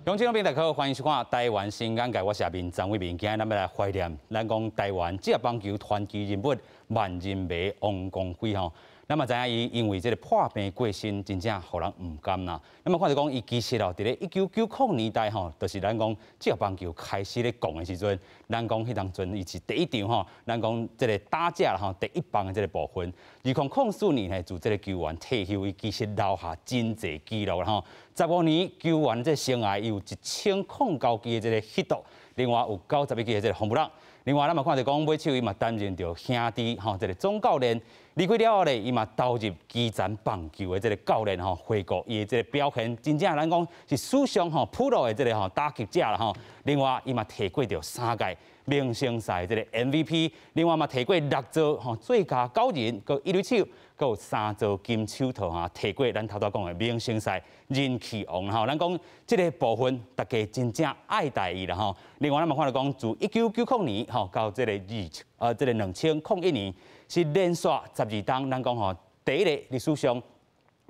乡亲朋友大家好，欢迎收看《台湾新眼界》，我是阿明张伟明。今日咱要来怀念咱讲台湾职业棒球传奇人物万人迷王光辉吼。那么知影伊因为这个破病过身，真正互人唔甘呐。那么看到讲伊其实哦，伫咧1990年代吼，就是咱讲职业棒球开始咧讲的时阵，咱讲迄当阵伊是第一场吼，咱讲这个打架啦吼，第一棒的这个部分。2004年呢，自这个球员退休，伊其实留下真侪记录啦吼。15年球员这生涯有1009支的这个 hit， 另外有91支的这个红不让。另外，咱嘛看到讲尾手伊嘛担任着兄弟吼，这个总教练。离开了后咧，伊嘛投入基层棒球的这个教练吼，回顾伊的这个表现，真正咱讲是史上吼普罗的这个吼打击者啦吼。另外，伊嘛摕过着3届明星赛这个 MVP， 另外嘛摕过6座吼最佳9人，佮一垒手，佮有3座金手套哈，摕过咱头讲的明星赛人气王吼。咱讲这个部分，大家真正爱戴伊啦吼。另外，咱嘛看到讲，自1990年吼到这个这个2001年。是连续12档，咱讲吼，第一个历史上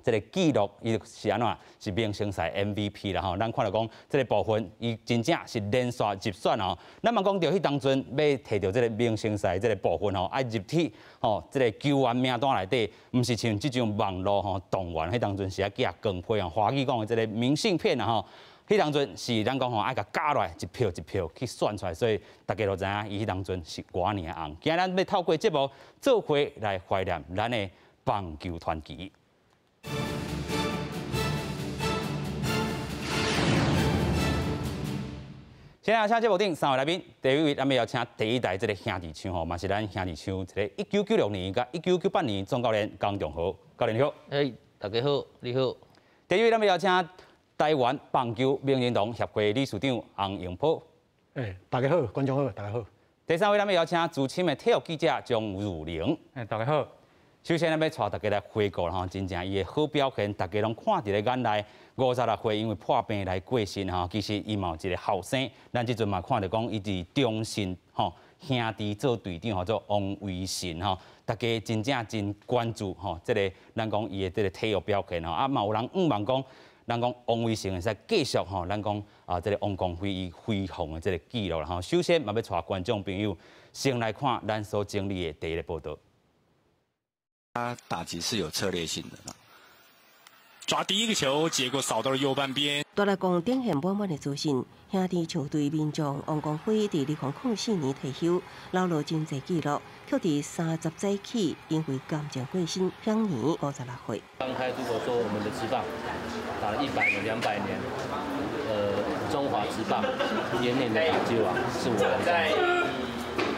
这个纪录，伊是安怎？是明星赛 MVP 啦吼。咱看到讲，这个部分伊真正是连续入选哦。咱嘛讲到迄当阵要摕到这个明星赛这个部分吼，爱入去吼，这个球员名单内底，毋是像即种网络吼动员，迄当阵是爱寄光批啊，华语讲的这个明信片啊吼。迄当阵是咱讲吼，爱甲加落来一票一票去选出来，所以大家都知影，伊迄当阵是偌尔红。今日咱要透过节目做伙来怀念咱的棒球传奇。现在请节目顶3位来宾，第一位咱们要请第一代这个兄弟枪吼，嘛是咱兄弟枪一个1996年甲1998年总教练江忠豪教练你好。大家好，你好。第二位咱们要请台湾棒球名人堂协会理事长洪永波。大家好，观众好，大家好。第三位咱们邀请资深的体育记者张如玲。大家好。首先，咱要带大家来回顾吼，真正伊的好表现，大家拢看伫咧眼内。56岁因为破病来过身吼，其实伊嘛有一个后生，咱即阵嘛看到讲，伊伫中信吼兄弟做队长吼，做王维信吼，大家真正真关注吼，这个咱讲伊的这个体育表现吼，啊嘛有人望讲。咱讲王维成会使继续吼，咱讲这个王光辉伊辉煌的这个记录啦吼。首先嘛要带观众朋友先来看咱所经历的第一个报道。他打击是有策略性的，抓第一个球，结果扫到了右半边。带来讲顶现满满的资讯，兄弟球队名将王光辉伫2004年退休，留落真侪记录，却伫30岁起因为感情过身，享年56岁。刚开如果说我们的职棒打了100年、200年，中华职棒延年的打击王是我来讲，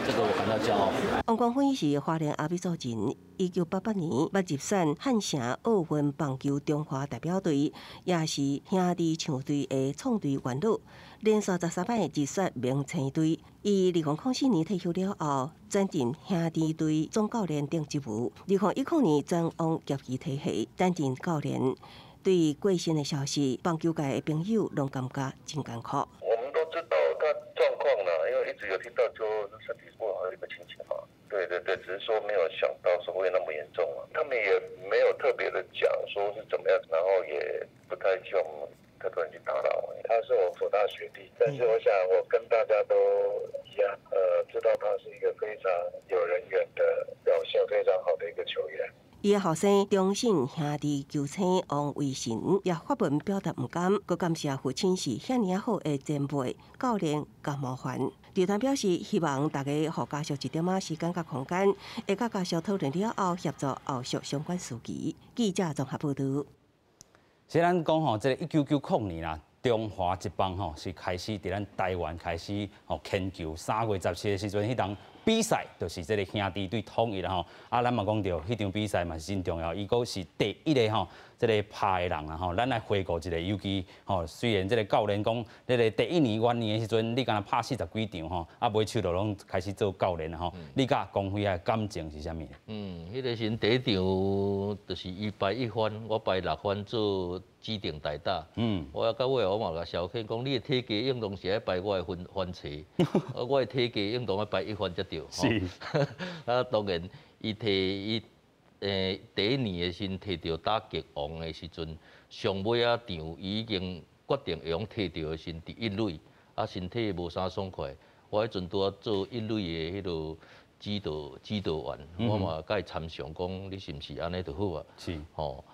这个我感到骄傲。王光辉是花莲阿美族人，1988年捌入选汉城奥运棒球中华代表队，也是兄弟球队的创队元老，连续13摆入选明星队。伊2004年退休了后，转任兄弟队总教练等职务。2019年转往业余体系担任教练。对过身的消息，棒球界的朋友拢感觉真艰苦。我们都知道他状况呢，因为一直有听到就是身体不好的一个情形嘛。对，只是说没有想到说会那么严重啊。他们也没有特别的讲说是怎么样，然后也不太希望我们太多人去打扰。他是我辅大学弟，但是我想我跟大家都一样，知道他是一个非常有人缘的表现非常好的一个球员。伊的后生中信兄弟球星王维信也发文表达不甘，佮感谢父亲是遐尔好的前辈教练甲模范。球团表示希望大家互家属一点仔时间甲空间，会甲家属讨论了后协助后续相关事宜。记者综合报道。虽然讲吼，这个1990年啦，中华职棒吼是开始伫咱台湾开始吼牵球，3月17的时阵，迄当比赛就是这个兄弟队统一啦吼。啊，咱嘛讲到迄场比赛嘛是真重要，伊个是第一个吼，这个拍的人啦吼。咱来回顾一下，尤其吼，虽然这个教练讲，这个第一年元年的时阵，你敢若拍40几场吼，啊，尾手就拢开始做教练啦吼。你甲光辉的感情是啥物？迄个时第一场就是伊排1番，我排6番做指定代打。我到尾我嘛甲小庆讲，你的体格运动是爱排我的番车，我的体格运动爱排1番才对。是。啊，当然，伊第一年的时摕到打击王的时阵，上尾啊场伊已经决定会用摕到的是第一类，啊身体无啥爽快。我迄阵拄啊做一类的迄落指导员，我嘛甲伊参详讲，你是毋是安尼就好啊？是，吼，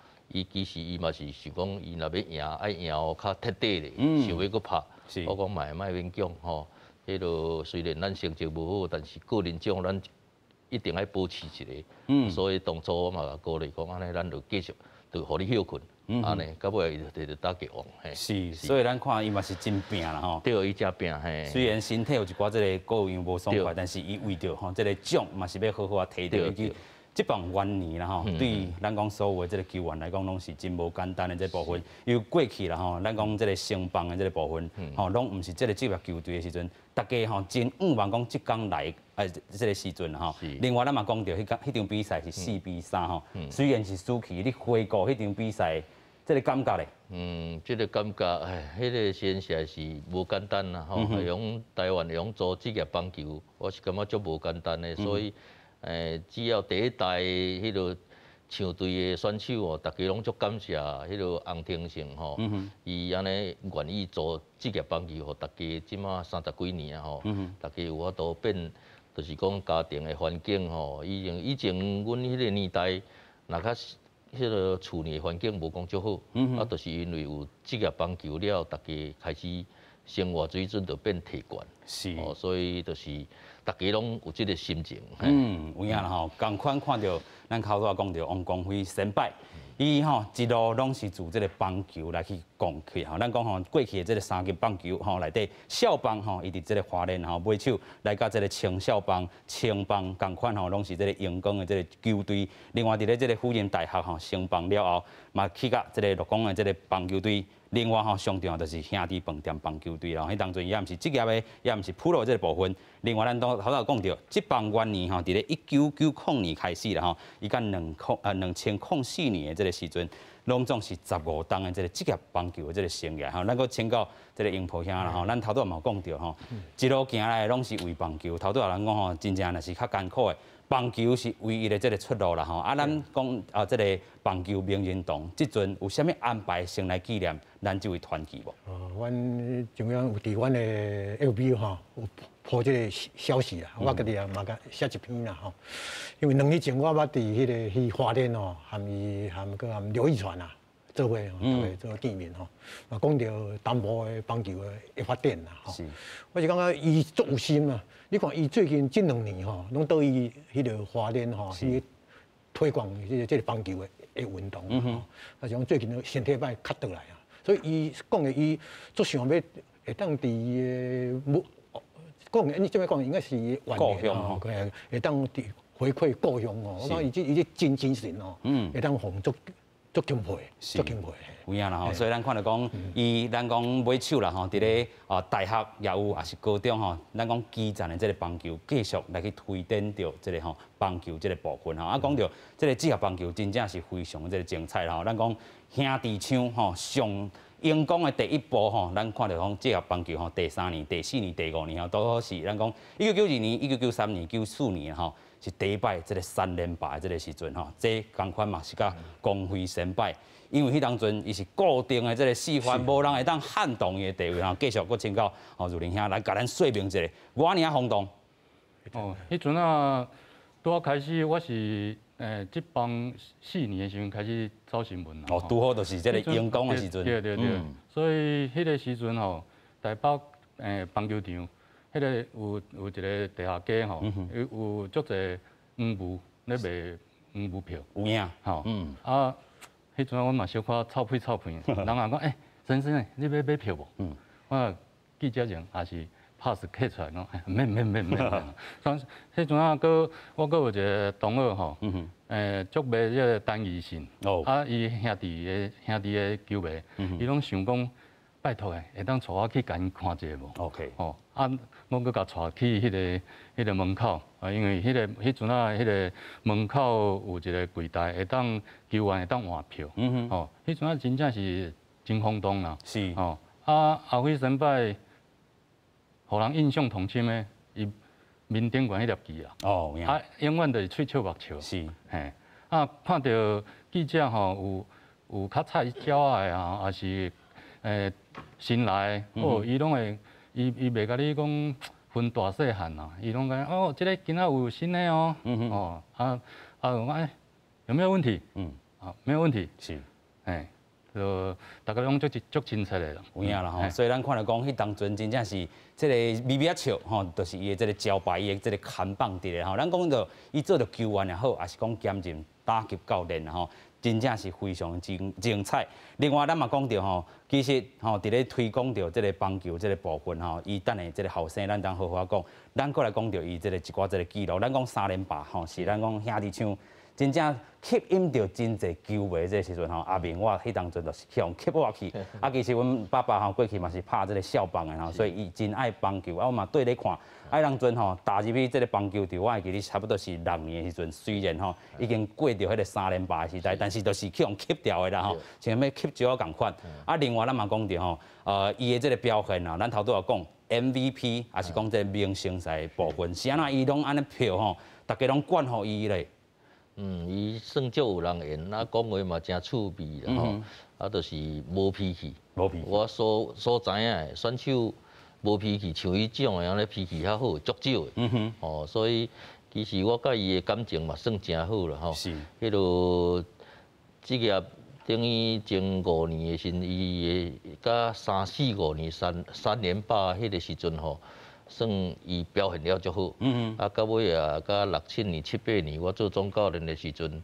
其实伊嘛是想讲，伊若要赢，爱赢哦较彻底咧，想要搁拍。我讲莫勉强吼，迄落虽然咱成绩无好，但是个人奖咱一定爱保持一个。所以当初我嘛鼓励讲，安尼咱就继续，就互你休困。安尼，到尾伊就摕到打击王，嘿。是，所以咱看伊嘛是真拼啦吼。对，伊真拼嘿。虽然身体有一寡这个各样无爽快，但是伊为着吼这个奖嘛是要好好啊摕到。伊这帮元年啦吼，对于咱讲所有的这个球员来讲，拢是真无简单的这部分。因为过去啦吼，咱讲这个升棒的这个部分，吼，拢毋是这个职业球队的时阵，大家吼真盼望讲即天来，这个时阵吼。另外咱嘛讲到迄场比赛是4-3吼，虽然是输去，你回顾迄场比赛。这个感觉咧，这个感觉，迄个实在是无简单啦吼。用台湾用做职业棒球，我是感觉足无简单的，所以，只要第一代迄落球队的选手哦，大家拢足感谢迄落洪天成吼，伊安尼愿意做职业棒球，互大家即马30几年啊吼，大家有法度变，就是讲家庭的环境吼，以前阮迄个年代，若较迄个厝内环境无讲足好，啊，就是因为有职业棒球了，大家开始生活水准就变提悬，是，所以就是大家拢有即个心情。有影啦吼，共款看到咱头拄讲到王光辉先輩，伊吼一路拢是自这个棒球来去讲起吼。咱讲吼过去的这个3级棒球吼内底，少棒吼伊伫这个花莲吼买手来甲这个青少棒、青棒共款吼，拢是这个阳光的这个球队。另外伫咧这个辅仁大学吼升棒了后，嘛去甲这个鹿港的这个棒球队。另外吼，上重要就是兄弟饭店棒球队啦，迄当阵也毋是职业的，也毋是普罗这个部分。另外，咱头讲到，这帮元年吼，伫咧1990年开始啦吼，伊甲2004年的这个时阵，拢总是15档的这个职业棒球的这个生涯吼。咱搁请教这个英婆兄啦吼，咱头拄嘛有讲到吼，一路行来拢是为棒球。头拄有人讲吼，真正若是较艰苦的。棒球是唯一的这个出路啦吼，咱讲这个棒球名人堂，即阵有啥物安排先来纪念咱这位传奇无？阮中央有伫阮的 FB 吼有播这个消息啦，我家己也嘛甲写一篇啦吼。因为2年前我捌伫迄个去花莲吼，含刘义传啊做伙做见面吼，嘛讲到淡薄的棒球的发展啦吼。我是感觉伊足有心啊。你看，伊最近这2年吼，拢到伊迄个花莲吼，去推广这个棒球的运动吼。啊，像最近身体歹卡倒来啊，所以伊讲的伊足想要会当伫讲的，你这么讲应该是故乡吼，会当伫回馈故乡哦。我讲伊这真精神哦，会当互足敬佩，足敬佩。有影啦吼，所以咱看到讲，咱讲买手啦吼，伫咧大学也有，也是高中吼，咱讲基层的这个棒球，继续来去推展到这个吼棒球这个部分吼。啊，讲到这个职业棒球，真正是非常这个精彩啦吼。咱讲兄弟枪吼，上英光的第一步吼，咱看到讲职业棒球吼，第3年、第4年、第5年吼，都好是咱讲1992年、1993年、94年吼，是第一摆这个3连霸的这个时阵吼，这同款嘛是甲光辉先輩。因为迄当阵伊是固定的这个四番，无人会当撼动伊的地位吼。继续搁请教儒林兄来甲咱说明一下，我尔轰动。迄阵啊，拄好开始，我是这帮4年的时阵开始走新闻啦。拄好就是这个阳光的时阵。对。所以迄个时阵吼，台北棒球场，迄个有一个地下街吼，有足侪黄牛咧卖黄牛票。有影。吼。啊。迄阵我嘛小可臭屁，人也讲先生，你要买票无？我记者证也是 pass 刻出来讲，免。迄阵啊，我有一个同学吼，足卖这个单义信，啊，伊兄弟的球迷，伊拢想讲，拜托会当带我去甲因看者无 ？OK。啊，我搁甲带去迄个门口，因为迄阵啊，迄个门口有一个柜台，会当球员会当换票。迄阵啊，真正是真轰动啦。是。啊，后尾先摆，互人印象同深的，伊面顶悬迄粒旗啊。啊，永远就是喙笑目笑。是。嘿，啊，看到记者吼有较菜鸟的啊，也是新来哦，伊拢会，伊袂甲你讲分大细汉啦，伊拢讲哦，这个今仔有新的哦，哦我哎有没有问题？没有问题，是，就大家拢足亲切的啦，有影啦吼。所以咱看到讲，迄当阵真正是这个微微笑吼，就是伊的这个招牌，伊的这个看棒伫咧吼。咱讲到伊做到球员也好，还是讲兼任打击教练啦吼。真正是非常精彩。另外，咱嘛讲到吼，其实吼，伫咧推广到这个棒球这个部分吼，伊等下这个后生，咱当好好讲。咱过来讲到伊这个一寡这个记录，咱讲3连霸吼，是咱讲兄弟像真正吸引到真侪球迷这时阵吼，阿明我迄当阵就是向吸落去。其实阮爸爸吼过去嘛是拍这个校棒的吼，所以伊真爱棒球，我嘛对咧看。当阵吼，踏入去这个棒球场，我会记得差不多是6年的时阵，虽然吼已经过掉迄个3连霸的时代，但是都是去用吸掉的啦吼，像要吸少共款。另外咱嘛讲到吼，伊的这个表现啊，咱头拄有讲 MVP， 也是讲这个明星赛部分，是安那伊拢安尼票吼，大家拢管互伊咧。伊算足有人缘，讲话嘛真趣味啦吼，就是无脾气。无脾气。我所知影的选手。无脾气，像伊这种样咧脾气较好，足少的。所以其实我甲伊的感情嘛算真好啦吼。是。迄落职业等于前5年的时，伊甲3、4、5年3连霸迄个时阵吼，算伊表现了足好。到尾啊，甲6、7年、7、8年，我做总教练的时阵，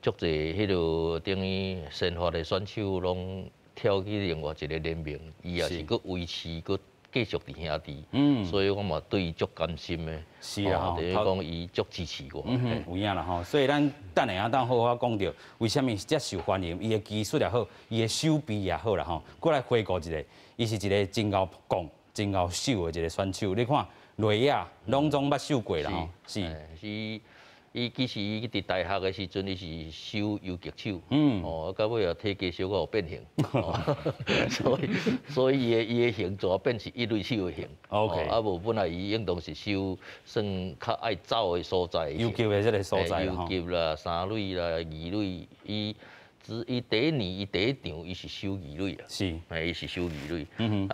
足侪迄落等于先发的选手拢跳去另外一个联盟，伊也是搁维持搁。继续伫兄弟，所以我嘛对伊足甘心的。是啊，等于讲伊足支持我。有影啦吼，所以咱等下当好好讲到为什么遮受欢迎，伊的技术也好，伊的手臂也好啦吼。过来回顾一下，伊是一个真够讲、真够秀的一个选手。你看雷亚拢总捌秀过啦吼，是。伊其实伊伫大学的时阵，伊是修游击手，到尾啊体格小可有变形，所以伊的形状变是一类手的形。OK。无本来伊应当是修算较爱走的所在。游击的这个所在游击啦、三类啦、二类，伊第一年伊第一场伊是修二类啊。是。伊是修二类。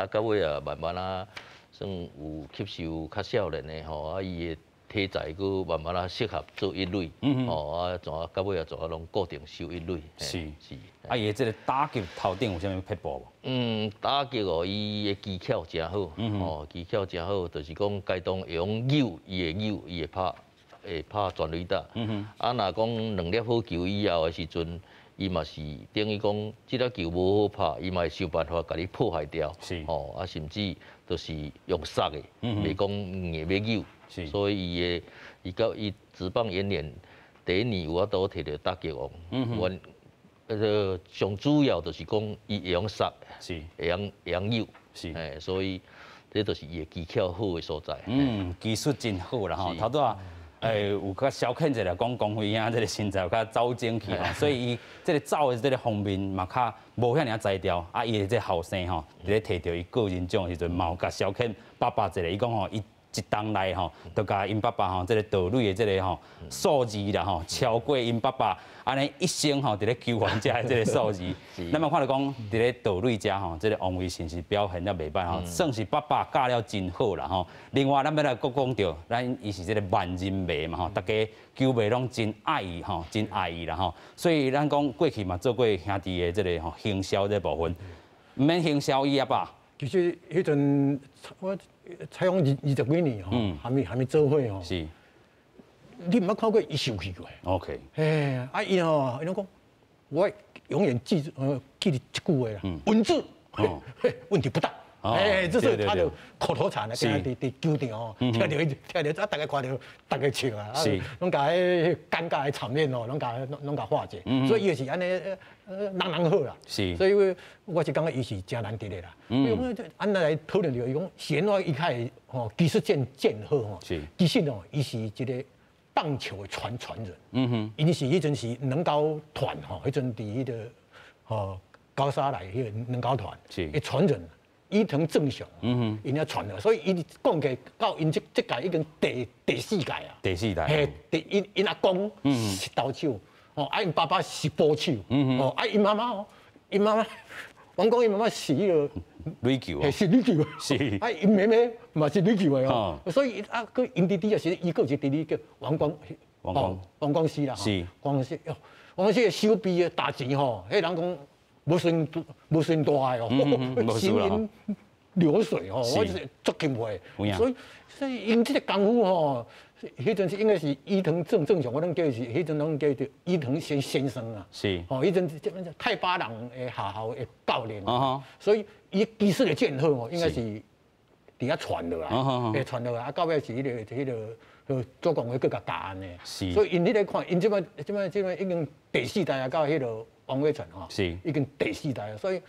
到尾啊慢慢啊，算有吸收较少年的吼，伊的。体材佫慢慢啊适合做一类，从到尾啊，从拢固定收一类。是。伊的这个打击头顶有啥物撇步无？打击伊的技巧真好，技巧真好，就是讲该当会用扭，伊会拍全垒打。若讲能力好球以后的时阵，伊嘛是等于讲，即个球无好拍，伊嘛会想办法甲你破坏掉。是。甚至就是用杀的，袂讲硬要扭。所以伊到伊职棒元年第一年有法度摕到打击王，上主要就是讲伊会用杀，会用扭，所以这就是伊的技巧好的所在。技术真好啦吼，头拄啊，有较消遣者来讲，光辉兄这个身材有较走精气吼，所以伊这个走的这个方面嘛较无遐尔才调，伊的这后生吼，伫咧摕到伊个人奖的时阵，嘛有甲消遣爸爸一个，伊讲吼伊。一冬来吼，就甲因爸爸吼，这个盗垒的这个吼数字啦吼，超过因爸爸安尼一生吼，伫咧球员遮的这个数字。咱嘛看到讲，伫咧盗垒遮吼，这个王维信是表现了袂歹吼，算是爸爸教了真好啦吼。另外，咱要来搁讲到，咱伊是这个万人迷嘛吼，大家球迷拢真爱伊吼，真爱伊啦吼。所以咱讲过去嘛做过兄弟的这个吼行销这部分，毋免行销伊啊爸。其实迄阵我采访20几年吼，还没做伙吼。是。你毋捌看过伊受气过。OK。伊吼，伊拢讲，我永远记住一句话啦，文字，问题不大。这是他的口头禅啦，伫球场哦，听到大家看到，大家笑啊，拢甲迄尴尬的场面哦，拢甲化解，所以伊就是安尼，人好啦。是，所以我是感觉伊是真难得的啦。因为安尼来讨论着，伊讲显我一开始吼技术见好吼，其实哦，伊是一个棒球的传人。伊是迄阵是能高团吼，迄阵伫迄个吼高沙来迄个能高团的传人。伊藤正雄，因遐传了，所以伊讲起到因这届已经第4届啊。第4代。因阿公是投手，因爸爸是捕手，因妈妈王光义妈妈是迄个垒球啊，是垒球，是啊，因妹妹嘛是垒球的哦，所以啊，佮因弟弟也是伊个一个弟弟叫王光熙啦，是光熙哟，光熙手臂的大钱吼，迄人讲无算大的哦，行云流水哦，我是足敬佩，所以因这个功夫吼。迄阵是应该是伊藤正常，我拢叫是迄阵拢叫做伊藤先生啊。是。哦，迄阵太巴人的学校的教练。所以伊技术的建好哦，应该是伫遐传落来，传落来，啊，到尾是迄个左光辉更加加安的。是。所以因你来看，因即摆已经第四代啊，到迄个王伟传吼。是。已经第四代啊，所以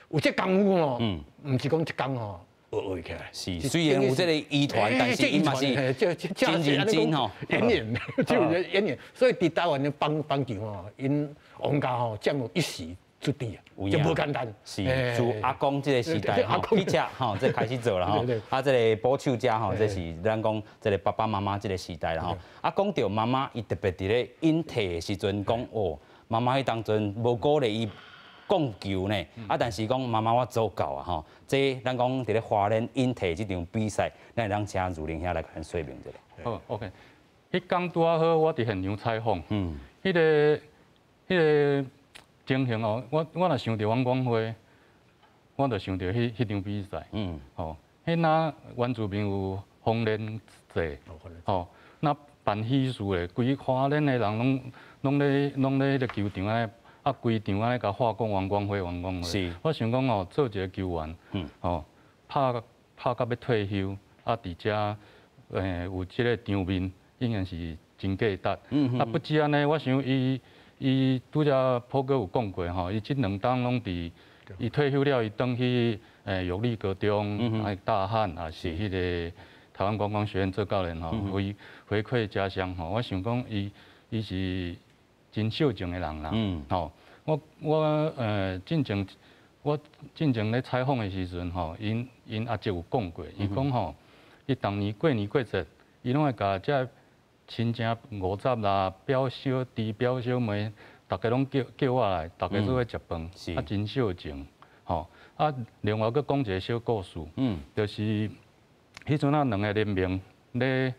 有这功夫哦，唔是讲一工吼。学起来是，虽然有这个遗传，但是伊嘛是真认真吼，演员，就是演员。所以伫台湾的棒球吼，因王家吼占有一时之地啊，就无简单。是，自阿公这个时代吼，皮车吼，这开始做了吼。啊，这个保手家吼，这是咱讲这个爸爸妈妈这个时代啦吼。啊，讲到妈妈，伊特别伫咧引退的时阵讲哦，妈妈迄当阵无鼓励伊。讲球呢，但是讲妈妈我做够啊吼，这咱讲伫咧花莲引退这场比赛，咱让请如玲兄来甲咱说明一下。好 ，OK， 迄天拄啊好，我伫现场采访，迄个情形哦，我若想到王光辉，我就想到迄场比赛，吼，迄那原住民有丰年祭，吼，那办喜事的，规花莲的人拢咧迄个球场安尼。啊，规场安尼甲话讲王光辉，是，我想讲哦，做一个球员，哦，拍到要退休，啊，伫遮有即个场面，应该是真价值。啊，不止安尼，我想伊拄则普哥有讲过吼，伊即2档拢伫伊退休了，伊转去玉里高中、大汉，也是迄个台湾观光学院做教练吼，回馈家乡吼。我想讲伊是。真孝敬的人啦，吼，我进前咧采访的时阵吼，因阿姐有讲过，伊讲吼，伊当年过年过节，伊拢会甲遮亲戚50啦、表小弟、表小妹，大家拢叫我来，大家做伙食饭，啊真孝敬，吼，啊另外佫讲一个小故事，就是迄阵啊2个联名咧，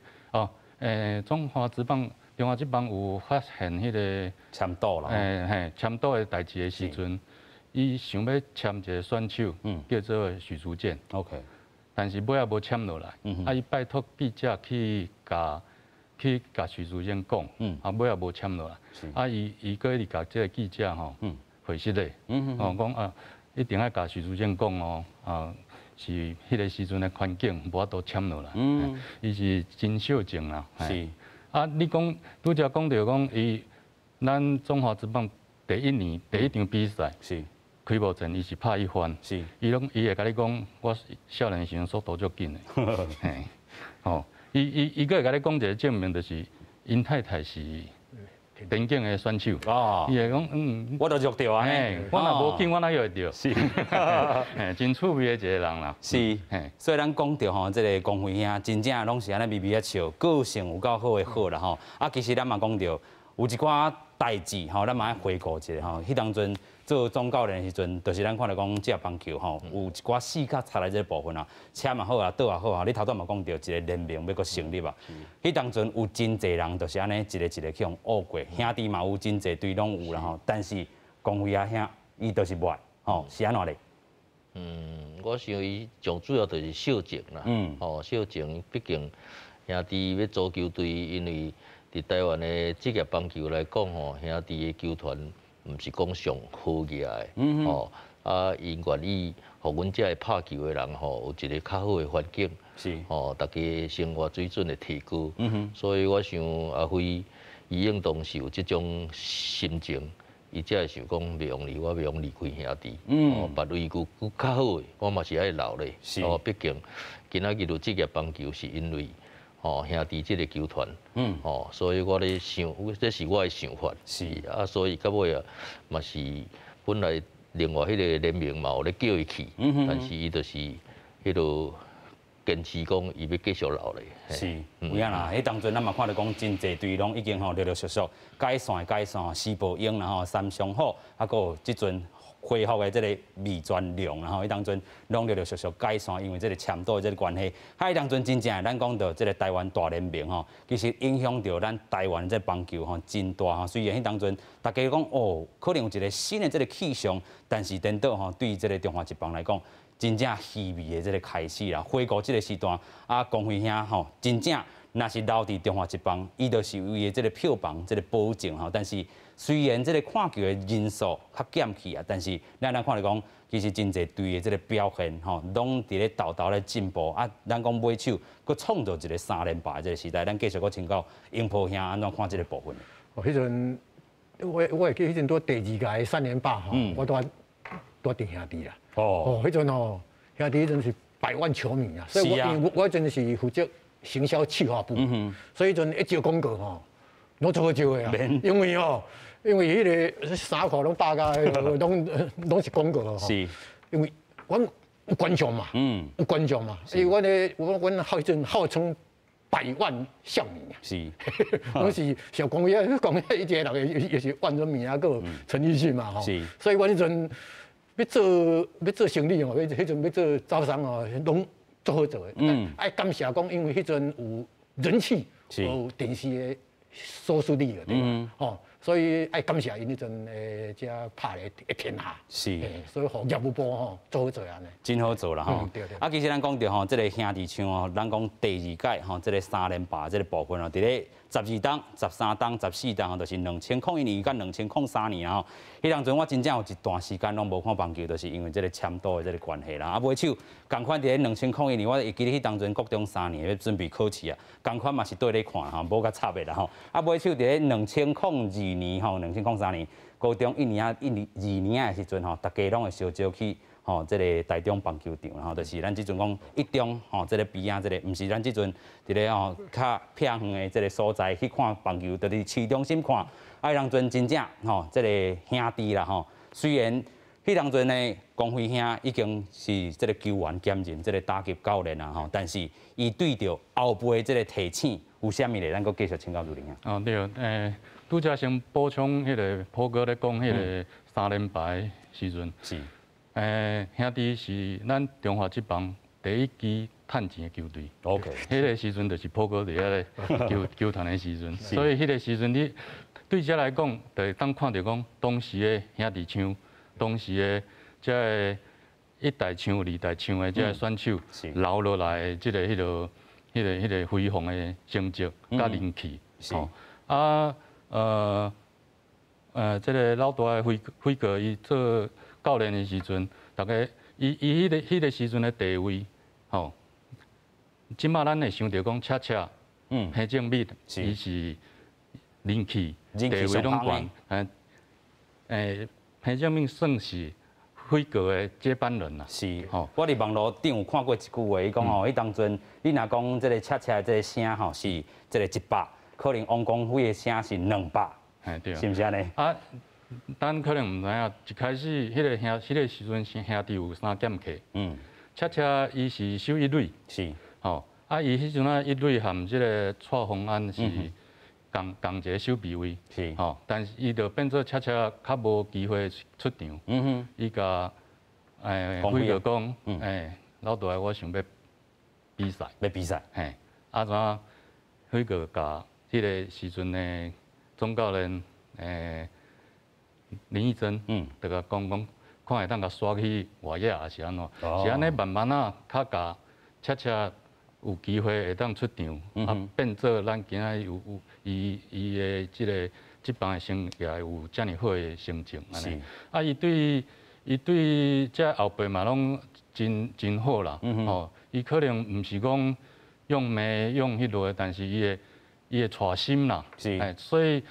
中华职棒。中华职棒有发现迄个签赌啦，签赌的代志的时阵，伊想要签一个选手，叫做许淑健 ，OK， 但是尾也无签落来，啊，伊拜托记者去甲许淑健讲，啊，尾也无签落来，啊，伊搁伫甲这个记者吼，回信咧，讲啊，一定要甲许淑健讲哦，啊，是迄个时阵的环境无法度签落来，伊是真孝敬啦，是。啊，你讲拄则讲到讲咱中华职棒第1年第1场比赛是开幕战，伊是拍1番，是伊会甲你讲，我少年时阵速度足紧的，嘿，哦，伊个会甲你讲一个证明，就是因太太是田径的选手，伊会讲我都约到啊，我若无紧，我哪约得到？是，真趣味的一个人啦。是，所以咱讲到吼，这个光辉兄真正拢是安尼微微啊笑，个性有够好的好啦吼。啊，其实咱嘛讲到有一寡代志吼，咱嘛爱回顾一下吼。迄当阵做总教练的时阵，就是咱看到讲这棒球吼，有一寡细卡插来这部分啊，签也好啊，倒也好啊。你头拄嘛讲到一个联名要搁成立啊。迄当阵有真侪人就是安尼一个去用学过，兄弟嘛有真侪队拢有啦吼。但是光辉啊兄，伊就是无爱吼，是安怎咧？我想伊上主要就是孝敬啦，孝敬，毕竟兄弟要组球队，因为伫台湾的职业棒球来讲吼，兄弟的球团毋是讲上好嘢的，啊，因愿意互阮遮拍球的人吼，有一个较好的环境，是，大家生活水准的提高，所以我想阿辉伊应当是有即种心情。伊才会想讲袂用离，我袂用离开兄弟。别位佫较好诶，我嘛是爱留咧。毕竟今仔日有职业棒球是因为兄弟即个球团。所以我咧想，这是我诶想法。是啊，所以到尾啊，嘛是本来另外迄个联名嘛有咧叫伊去，但是伊就是迄落坚持讲伊要继续留咧。是，有影啦。迄当阵咱嘛看到讲真侪队拢已经陆陆续续解散，西部鹰啦吼，三商好，啊，佫有即阵恢复的这个未全量，然后伊当阵拢陆续改善，因为这个签到的这个关系，伊当阵真正咱讲到这个台湾大联盟吼，其实影响到咱台湾这棒球吼真大吼。虽然迄当阵大家讲哦，可能有一个新的这个气象，但是颠倒吼，对这个中华职棒来讲，真正稀微的这个开始啦。回顾这个时段，啊，光辉兄吼，真正若是留伫中华职棒，伊就是有伊的这个票房这个保证吼，但是。虽然这个看球的人数较减去啊，但是咱看来讲，其实真侪队的这个表现吼，拢伫咧豆豆咧进步啊。咱讲买手，佮创造一个3连霸的这个时代，咱继续佮请教英波兄安怎看这个部分？哦，迄阵我会记，迄阵都第2届3连霸吼，我都定兄弟啦。哦，迄阵吼，兄弟迄阵是100万球迷啊，所以我真的是负责行销企划部，所以迄阵一招广告吼，拢做好招的啊，因为吼。因为迄个衫裤拢大家拢是广告咯，是，因为阮有观众嘛，有观众嘛，所以阮号称100万校迷啊，是，拢是小公爷，公爷一个人也是万人迷啊，个陈奕迅嘛，吼，所以阮迄阵要做生意哦，迄阵要做招商哦，拢做好做的，爱感谢讲，因为迄阵有人气，有电视的收视率了，对吧？哦。所以爱感谢因迄阵遮拍的一天下，是，所以互业务部吼做好做安尼，真好做啦吼。对对。啊，其实咱讲到吼，这个兄弟象哦，咱讲第2届吼，这个3连霸这个部分哦，伫咧12档、13档、14档吼，就是2001年甲2003年吼。迄当阵我真正有一段时间拢无看棒球，就是因为这个签到的这个关系啦。啊，买手共款伫咧2001年，我会记得迄当阵国中3年要准备考试啊，共款嘛是对咧看吼，无甲插的啦吼。啊，买手伫咧2002年吼，2003年高中1年、2年的时阵吼，大家拢会烧招去吼，这个台中棒球场，然后就是咱即阵讲一中吼，这个边啊，这个毋是咱即阵伫咧吼较偏远的这个所在去看棒球，就是市中心看。啊，当阵真正吼，这个兄弟啦吼，虽然迄当阵呢，光辉兄已经是这个球员兼任这个打击教练啦吼，但是伊对着后辈这个提醒有啥物咧？咱阁继续请教主任啊。哦对，拄则先补充迄个普哥咧讲迄个3连霸的时阵，是，兄弟是咱中华职棒第1支趁钱的球队。OK， 迄个时阵就是普哥伫遐咧球坛的时阵，所以迄个时阵你。对遮来讲，就当看到讲当时的兄弟象，当时的遮个1代象、2代象的遮个选手留落来的即个迄个辉煌的成绩甲人气，即个老大的辉哥伊做教练的时阵，大家伊迄个时阵的地位，吼，即马咱会想到讲恰，彭正敏伊是人气。地位拢悬，彭正敏算是辉哥的接班人啦。是，吼，我伫网络顶有看过一句话，伊讲吼，迄当阵你若讲即个恰这个声吼是即个100，可能王光辉的声是200，对，是毋是安尼？啊，咱可能毋知影，一开始迄个时阵兄弟有3剑客，恰伊是守一垒，是，吼，啊，伊迄阵啊一垒含即个蔡宏安是。共一个守备位，是吼，但是伊就变做恰较无机会出场。伊甲辉哥讲，老大我想要比赛，啊怎辉哥甲迄个时阵的总教练林义珍，就甲讲，看会当甲刷去外野还是安怎？是安尼慢慢啊，较甲恰。有机会会当出场，变做咱今仔有伊的即个职棒的生涯有遮尔好的成绩，安尼。啊，伊对遮后辈嘛拢真好啦，吼，伊可能毋是讲用眉用迄落，但是伊的带心啦，所以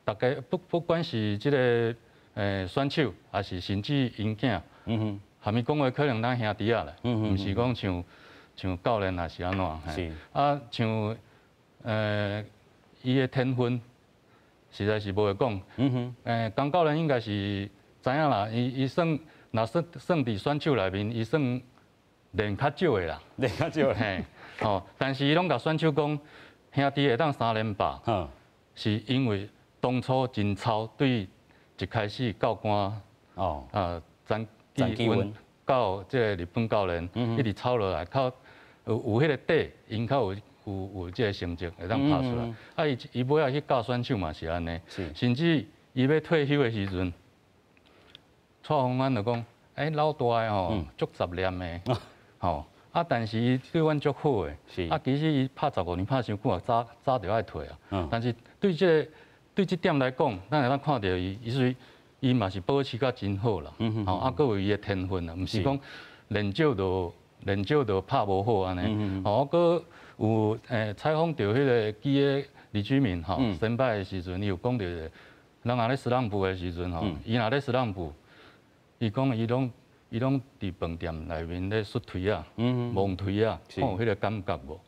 大家不管是即个选手，还是甚至因囝，含伊讲话可能咱兄弟啊咧，毋是讲像教练也是安怎？啊，像伊的天分，实在是无会讲。江教练应该是知影啦，伊算伫选手内面，伊算练较少的啦。练较少的。吼，但是伊拢甲选手讲，兄弟会当3连霸，是因为当初真操对一开始教官詹纪文到这个日本教练一直抄落来，靠有迄个底，因靠有这个成绩会当拍出来。啊，伊尾仔去教选手嘛是安尼，甚至伊要退休的时阵，蔡宏安就讲，老大的吼，足杂念的，吼。啊，但是伊对阮足好的，其实伊拍15年拍伤久啊，早就爱退啊。但是对这点来讲，咱会当看到伊嘛是保持甲真好啦。搁有伊的天分啊，毋是讲练少就拍无好安尼。搁有采访到迄个记者李居明吼，先摆的时阵，伊有讲到，咱若咧斯朗布的时阵吼，伊若咧斯朗布，伊讲伊拢伫饭店内面咧摔腿啊，摸腿啊，看有迄个感觉无？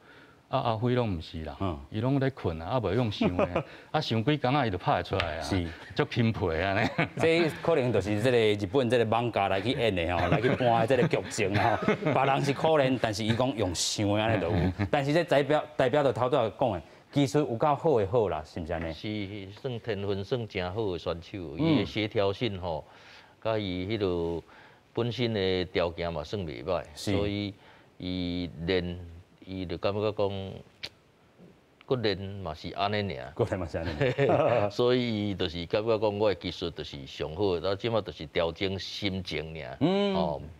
阿辉拢毋是啦，伊拢咧困啊，无用想的，想几工伊就拍会出来啊，足钦佩安尼。这可能就是这个日本这个网家来去演的吼，来去搬这个剧情吼。别人是可怜，但是伊讲用想的安尼就有。但是这代表就头拄讲的，技术有够好的好啦，是毋是安尼？是算天分算真好的选手，伊的协调性吼，甲伊迄落本身的条件嘛算袂歹，所以伊练。伊就感觉讲，个练嘛是安尼尔，个练嘛是安尼，所以伊就是感觉讲，我的技术就是上好，然后即马就是调整心情尔，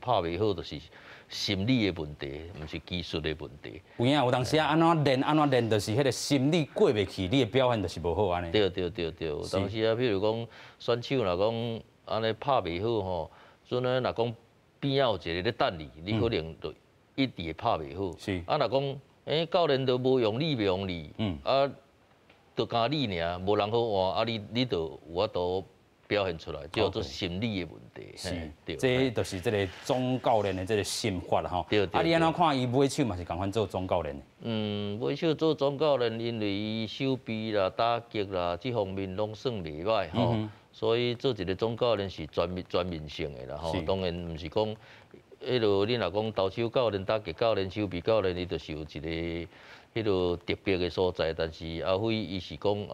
拍袂好就是心理的问题，毋是技术的问题。有当时安怎练，就是迄个心理过袂去，你的表现就是无好安尼。对，有当时譬如讲选手若讲安尼拍袂好吼，阵呢若讲边仔有一个咧等你可能就。一直拍袂好，若讲，教练都无用力，就加你尔，无人好换，你就有法度表现出来，叫做心理的问题。是，这就是这个总教练的这个心法啦吼。你安怎看伊尾手嘛是共款做总教练的？尾手做总教练，因为伊手臂啦、打击啦这方面拢算袂歹吼，所以做一个总教练是全面性的啦吼。当然毋是讲。迄落你若讲投手教练、打击教练、手臂教练，伊就是有一个迄落特别的所在。但是阿辉伊是讲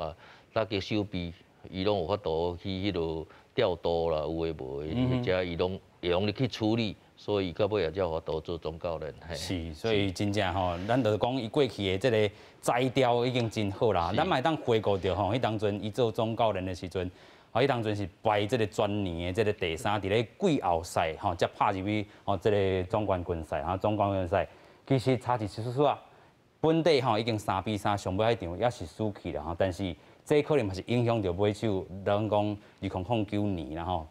打击手臂，伊拢有法度去迄落调度啦，有诶无诶，或者伊拢会用你去处理，所以到尾也才有法度做总教练。是，所以真正吼，咱就讲伊过去的这个摘调已经真好啦。咱嘛当回顾着吼，迄当阵伊做总教练的时阵。迄当阵是排这个全年的这个第3，伫咧季后赛吼，才拍入去这个总冠军赛总冠军赛其实差一丝啊。本地已经3-3，上尾迄场也是输去啦但是这可能嘛是影响到尾手，咱讲2009年啦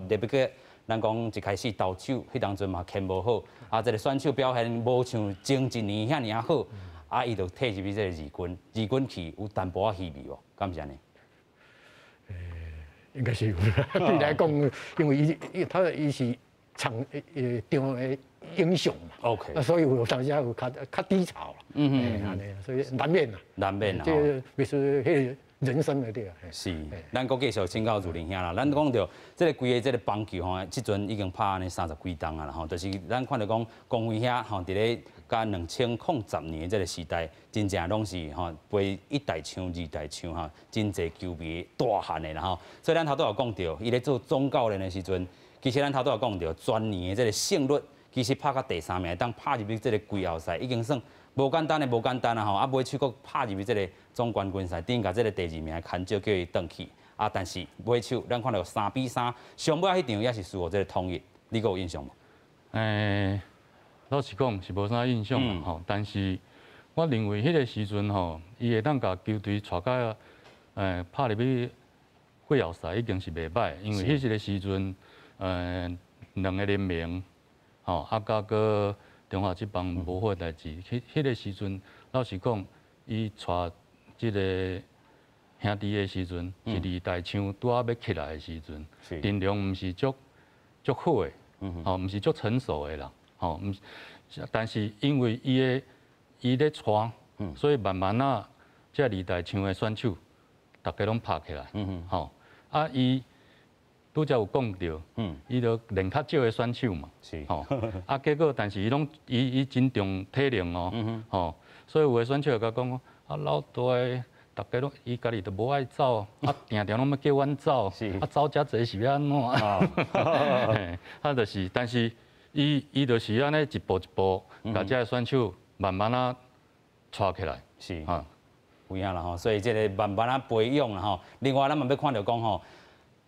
特别个咱讲一开始投手迄当阵嘛牵无好，这个选手表现无像前一年遐尔好，伊就退入去这个二军去有淡薄仔稀微哦，敢毋是安尼？应该是有啦，对来讲，因为伊是场场的英雄嘛 ，OK， 所以有当时有较低潮啦，安尼，所以难免啦，这必须迄个人生的对啊。是，咱搁继续请教主任兄啦，咱讲到这个规个这个棒球吼，即阵已经拍安尼30几档啊啦吼，就是咱看到讲公会遐吼，伫咧甲2010年这个时代，真正拢是吼陪一代枪、二代枪吼，真侪球迷大汉的啦吼。所以咱头拄有讲到，伊咧做总教练的时阵，其实咱头拄有讲到全年的这个胜率，其实拍到第3名，当拍入去这个季后赛，已经算无简单啊吼，尾手佫拍入去这个总冠军赛，顶甲这个第2名牵少叫伊转去但是尾手咱看到3-3，上尾迄场也是输互这个统一，你有印象无？老实讲是无啥印象啦吼，但是我认为迄个时阵吼，伊会当甲球队带到拍入去季后赛已经是袂歹，因为迄个时阵2个联名甲个中华职棒无好代志，迄个时阵老实讲，伊带即个兄弟的时阵是2代枪拄要起来的时阵，阵容毋是足好的，毋是足成熟的啦。但是因为伊咧传，所以慢慢这2代枪的选手，大家拢拍起来。伊拄则有讲到，伊就练较少的选手嘛。结果但是伊真重体能所以有的选手甲讲老大大家拢伊家己都无爱走，啊，定定拢要叫阮走，啊，走遮济是要安怎？啊，就是，但是伊就是安尼一步一步，把这选手慢慢啊带起来，是啊，有影啦吼，所以这个慢慢啊培养啦吼。另外，咱嘛要看到讲吼。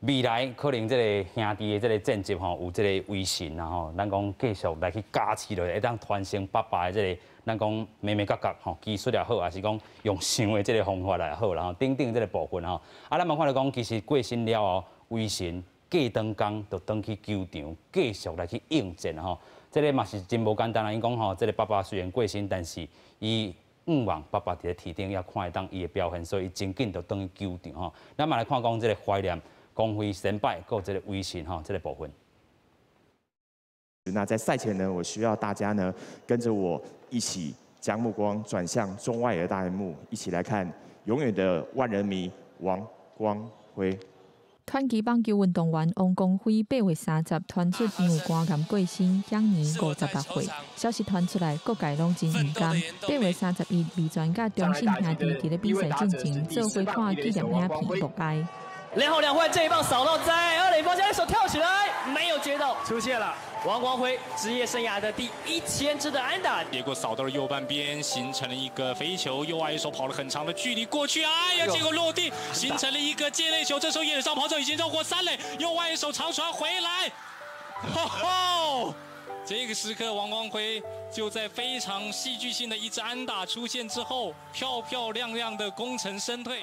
未来可能这个兄弟的这个战绩吼，有这个威信啦吼，咱讲继续来去加持落，会当传承爸爸的这个，咱讲美美角角吼，技术也好，还是讲用想的这个方法也好啦吼，等等这个部分吼。啊，咱嘛看到讲，其实过身了后，威信过当工就登去球场，继续来去应战吼。这个嘛是真无简单啦，因讲吼，这个爸爸虽然过身，但是伊望爸爸伫咧天顶也看会当伊的表现，所以真紧就登去球场吼。咱嘛来看讲这个怀念。光辉神拜，够这个威信哈，这个部分。那在赛前呢，我需要大家呢跟着我一起将目光转向中外的大荧幕，一起来看永远的万人迷王光辉。团旗棒球运动员王光辉8月30传出因为肝癌过身，享年58岁。消息传出来，各界拢真唔甘。8月31日，美传甲中信兄弟伫咧比赛进前做回看纪念影片默哀。连后两换这一棒扫到在二垒方向，一手跳起来，没有接到，出现了王光辉职业生涯的第1000支的安打，结果扫到了右半边，形成了一个飞球，右外野手跑了很长的距离过去，哎呀，结果落地形成了一个界内球，这时候野上跑者已经绕过3垒，右外野手长传回来，吼吼！这个时刻，王光辉就在非常戏剧性的一支安打出现之后，漂漂亮亮的功成身退。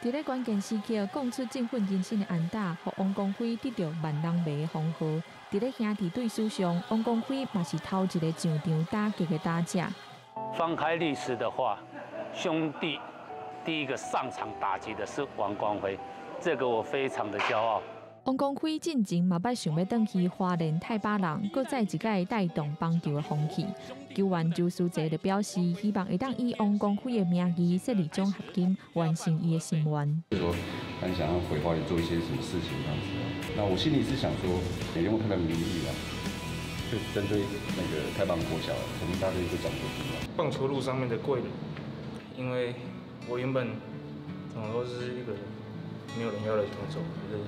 伫咧关键时刻，讲出振奋人心的安打，让王光辉得到万人迷的封号。伫咧兄弟队史上，王光辉嘛是头一个上场打击的打者。翻开历史的话，兄弟第一个上场打击的是王光辉，这个我非常的骄傲。王光辉进前嘛捌想要转去花莲太巴人，搁再一届带动棒球的风气。球员周书杰就表示，希望会当以王光辉的名义设立奖合金，完成伊的心愿。说很想要回花莲做一些什么事情这样子。那我心里是想说，也用他的名义啊，就针对那个太棒国小成立他的一个奖学金嘛。棒球路上面的贵人，因为我原本怎么说是一个没有人要的选手，就是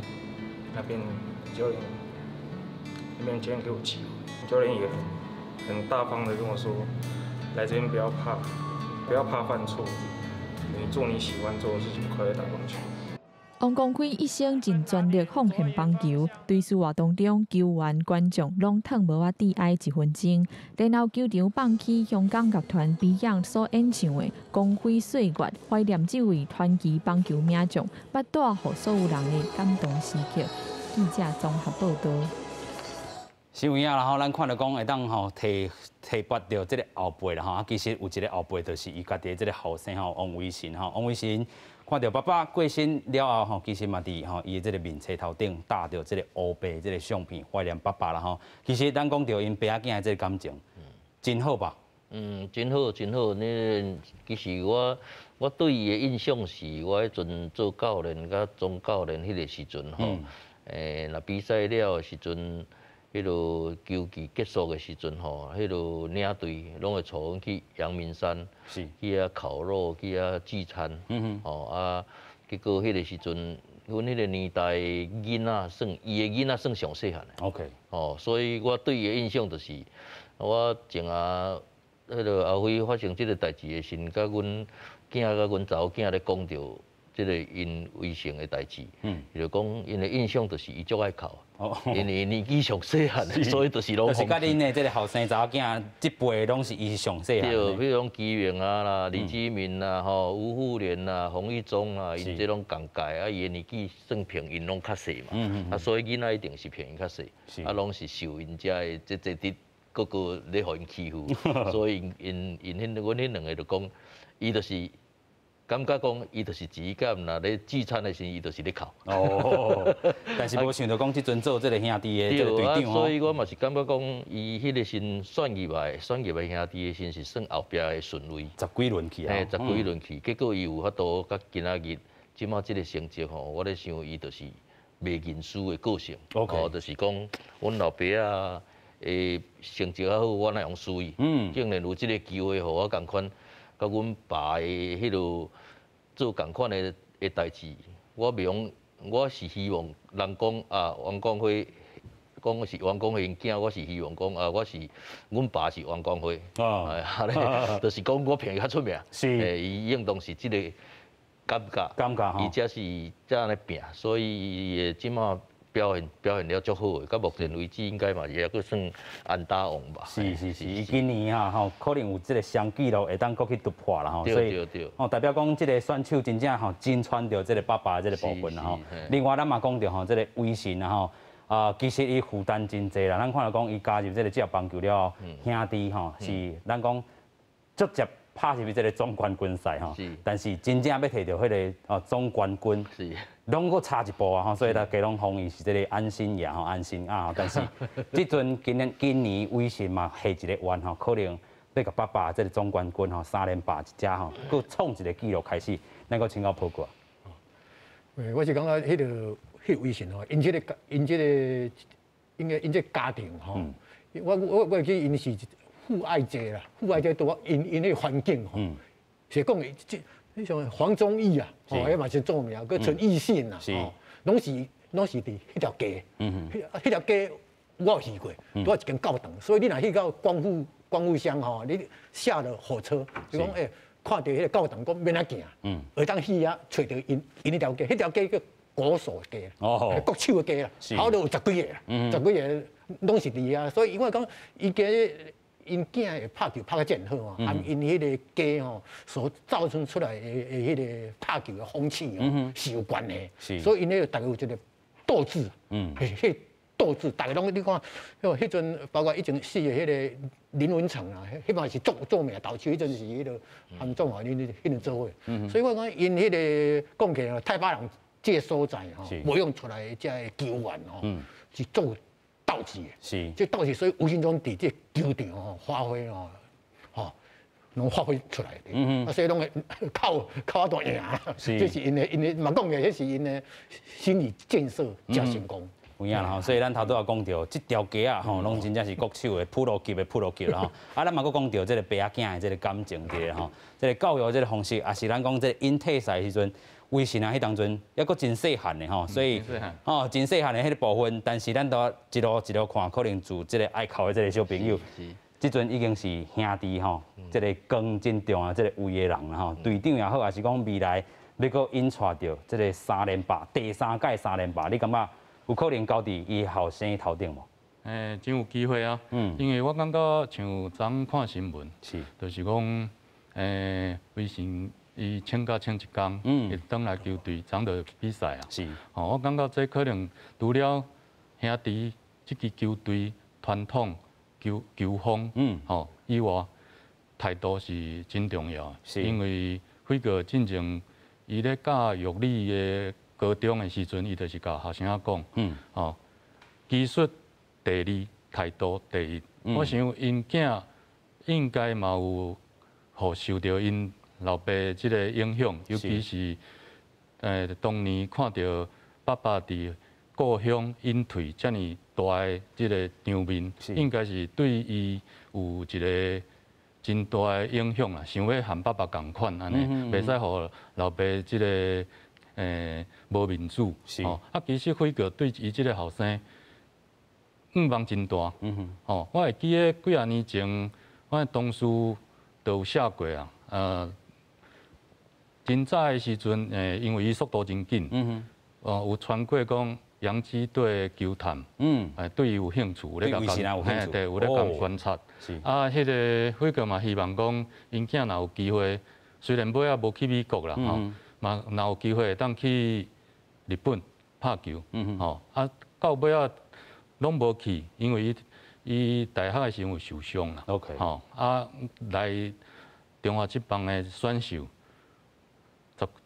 那边教练那边教练给我机会，教练也很大方的跟我说，来这边不要怕犯错，你做你喜欢做的事情，快乐打棒球。王光辉一生尽全力奉献棒球，对输活当中，球员、观众拢吞无法抵挨1分钟。然后球场放起香港乐团 Beyond 所演唱的《光辉岁月》，怀念这位传奇棒球名将，捌带予所有人的感动时刻。记者综合报道。是有影啦吼，咱看到讲会当吼提拔到这个后辈啦吼，其实有一个后辈就是伊家己这个后生吼王维新吼，王维新看到爸爸过身了后吼，其实嘛伫吼伊这个面册头顶搭着这个黑白这个相片怀念爸爸啦吼。其实咱讲到因爸仔囝的这个感情，真好吧？真好真好。你其实我对伊的印象是，我迄阵做教练甲总教练迄个时阵吼，若比赛了的时阵。迄落球季结束的时阵吼，迄落领队拢会带阮去阳明山，去遐烤肉，去遐聚餐。吼啊，结果迄个时阵，阮迄个年代囡仔算伊的囡仔算上细汉的。OK。吼，所以我对伊的印象就是，我前啊，迄落后尾发生即个代志的时，甲阮囝甲阮查某囝咧讲着。即个因卫生的代志，就讲因的印象就是伊足爱哭，因为年纪上细汉，所以就是拢。就是甲恁的即个后生查某囝，即辈拢是伊上细汉。对，比如讲基明啊啦、李基明啦、吼吴富连啦、洪一中啊，因这拢同届啊，伊的年纪算平，因拢较细嘛，啊，所以囡仔一定是平因较细，啊，拢是受因遮的这啲个个咧互因欺负，所以因阮迄两个就讲，伊就是。感觉讲，伊就是只干，若咧聚餐的时，伊就是咧哭。哦，但是无想到讲，即阵做这个兄弟的这个队长哦。所以我嘛是感觉讲，伊迄个时选入来兄弟的时是算后壁的顺位。10几轮去啊。10几轮去，结果伊有法度，甲今仔日即马即个成绩吼，我咧想伊就是袂认输的个性。OK。就是讲，阮老爸啊，诶成绩较好，我哪用输伊？竟然有即个机会，互我共款。甲阮爸的迄落做同款的代志，我袂用，我是希望人讲啊，王光辉讲是王光辉因囝，我是希望讲啊，我是阮爸是王光辉，就是讲我平较出名，伊应当是即个感觉，伊才是才安尼拼，所以即马。表现了足好，到目前为止应该嘛也阁算安打王吧。是，伊今年可能有即个双纪录会当阁去突破啦吼，所以代表讲即个选手真正真传到即个爸爸即个部分啦吼。另外咱嘛讲到即个威信啦吼，其实伊负担真济啦，咱看到讲伊加入即个职业棒球了后，兄弟是咱讲直接拍入去即个总冠军赛吼，但是真正要摕到迄个总冠军。拢搁差一步啊！所以大家拢奉伊是这个安心爷安心啊！但是即阵今年威信嘛下一个愿可能要甲爸爸这个总冠军3连霸一只搁创一个纪录开始，咱搁请教报告。我是感觉迄个威信因这个家庭我记因是父爱者啦，父爱者多因迄个环境是讲迄像黄宗义啊，迄嘛是著名，佮陈奕迅啊，拢是伫迄条街，迄条街我有去过，拄有一间教堂，所以你若去到光复乡你下了火车，就讲看到迄个教堂，讲免啊行，会当去啊找到因迄条街，迄条街叫国手街，国手的街啦，好多有10几个啦，10几个拢是伫遐，所以因为讲伊家。因囝会拍球拍得真好含因迄个家所造成出来的迄个拍球的风气是有关系，所以因迄大家有一个斗志，迄斗志，大家拢你看，迄阵包括以前死的迄个林文成啊，迄嘛是做名投手，迄阵是迄个韩总啊，迄阵做伙，所以我讲因迄个讲起来，太巴人这个所在无用出来这个球员是做。斗志的，即斗志，所以吴信忠伫这球场发挥拢发挥出来的，所以拢会靠大赢，就是因的嘛讲嘅，迄是因的心理建设加成功。有影啦，所以咱头拄也讲到，即条街啊，拢真正是国手的普罗级的啦啊，咱嘛佫讲到即个爸仔囝的即个感情的即个教育即个方式，也是咱讲即个引退赛时阵。威信啊，迄当阵抑佫真细汉的所以真细汉的迄个部分，但是咱都一路看，可能自即个爱考的即个小朋友，即阵已经是兄弟即个光真重啊，即个位的人啦队长也好，也是讲未来要佫引带到即个3连霸，第3届3连霸，你感觉有可能交伫伊后生头顶无？真有机会啊，因为我感觉像昨看新闻，就是讲威信。伊请假请一天，会转来球队，昨就比赛啊。我感觉这可能除了兄弟这支球队传统球风，以外，态度是真重要。因为辉哥进前，伊咧教育理的高中的时阵，伊就是教学生讲，技术第二，态度第一。我想因囝应该嘛有受到因。老爸即个影响，尤其是当年看到爸爸伫故乡隐退遮尔大的即个场面，应该是对伊有一个真大的影响啦。想要和爸爸同款安尼，袂使互老爸即个无面子。其实辉哥对伊即个后生愿望真大。我会记得几啊年前，我的同事都有写过啊。真早的时阵，因为伊速度真紧，有传过讲洋基队球探，对伊有兴趣，有咧甲对，有咧甲观察。迄个辉哥嘛希望讲，因囝若有机会，虽然尾仔无去美国啦，嘛若有机会当去日本拍球，到尾仔拢无去，因为伊大学的时候受伤啦。来中华职棒的选秀。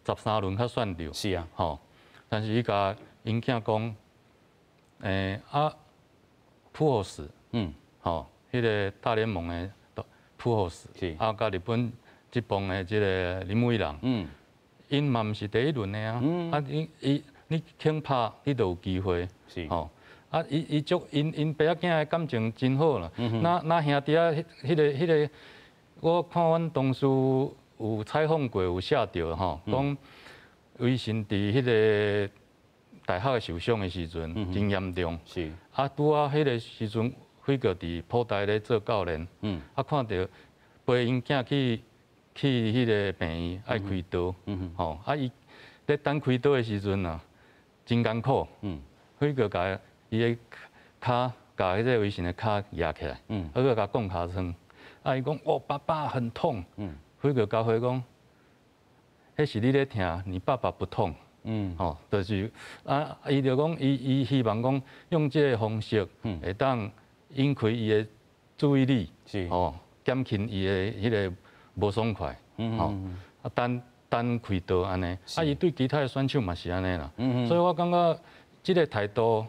13轮较选到，是啊，但是伊甲因囝讲，普豪斯，迄个大联盟的普豪斯，甲日本职棒的即个林伟郎，因嘛毋是第一轮的啊，你肯拍，你就有机会，因爸仔囝的感情真好啦，那兄弟啊，迄个，我看阮同事。有采访过，有写到吼，讲维新伫迄个大学受伤的时阵真严重。是。啊，拄啊，迄个时阵，辉哥伫普大咧做教练。啊，看到陪因囝去迄个病院爱开刀。吼，啊，伊咧等开刀的时阵啊，真艰苦。辉哥甲伊的骹，甲迄个维新的骹压起来。啊，佮甲讲骹酸。啊，伊讲哦，爸爸很痛。辉哥教会讲，迄是你咧疼，你爸爸不痛。吼，就是啊，伊就讲，伊希望讲用这个方式，会当引开伊的注意力，吼，减轻伊的迄个无爽快，吼，啊，等开刀安尼，啊，伊对其他的选手嘛是安尼啦，所以我感觉这个态度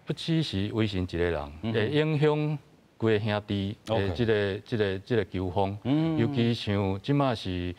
不只是维新一个人，会影响规个兄弟的这个球风，尤其像即马是。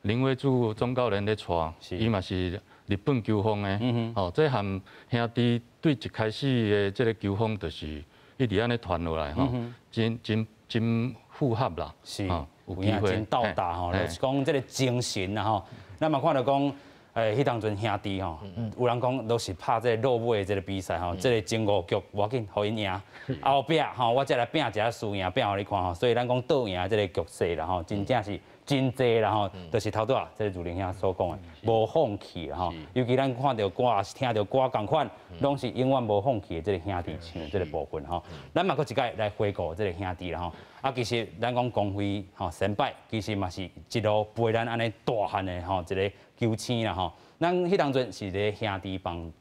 林伟柱总教练咧带，伊嘛是日本球风的，哦，这含兄弟对一开始的这个球风，就是一直安尼传落来，吼，真符合啦，是，有机会真斗大吼，就是讲这个精神啦吼，咱嘛看到讲，迄当阵兄弟吼，有人讲都是拍这个落尾的这个比赛吼，这个前5局无要紧，互因赢，后壁吼我再来拼一下输赢，拼互你看吼，所以咱讲倒赢这个局势啦吼，真正是。真济啦吼，就是头拄啊，这如林兄所讲的，无放弃啦吼。尤其咱看到歌，也是听到歌同款，拢是永远无放弃的这个兄弟情这个部分吼。咱嘛搁一届来回顾这个兄弟啦吼。啊，其实咱讲光辉吼先拜，其实嘛是一路陪咱安尼大汉的吼一个球星啦吼。咱迄当阵是咧兄弟饭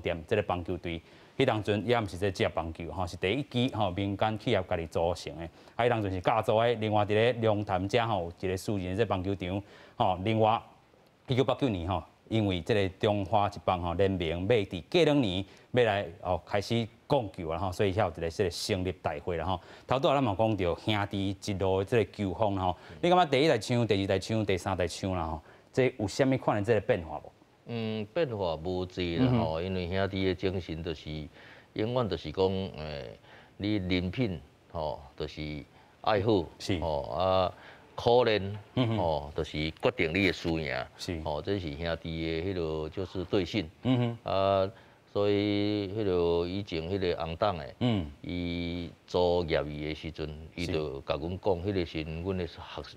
店这个棒球队。迄当阵也毋是在接棒球吼，是第一支吼民间企业家己组成的。啊，迄当阵是加州的，另外伫咧龙潭遮吼有一个私人的棒球场吼。另外，1989年吼，因为这个中华职棒吼联名要伫过2年要来开始讲球啦吼，所以遐有一个这个成立大会啦吼。头拄仔咱嘛讲到兄弟一路的这个球风吼，你感觉第一代唱、第二代唱、第三代唱啦吼，这有啥物款的这个变化无？变化无济啦吼，因为兄弟的精神就是永远就是讲，你人品吼，就是爱好，吼啊，可怜吼，就是决定你的输赢，吼，这是兄弟的迄落就是对性，啊，所以迄落以前迄个红党的，伊做业余的时阵，伊就甲阮讲，迄个时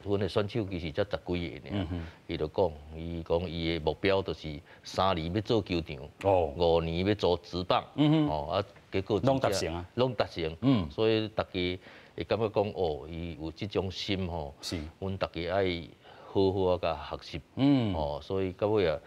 阮的选手其实才10几个尔，伊就讲，伊讲伊的目标就是3年要做球场，5年要做职棒，哦啊，结果拢达成啊，拢达成，所以大家会感觉讲，哦，伊有这种心吼，阮大家爱好好啊甲学习，哦，所以到尾啊。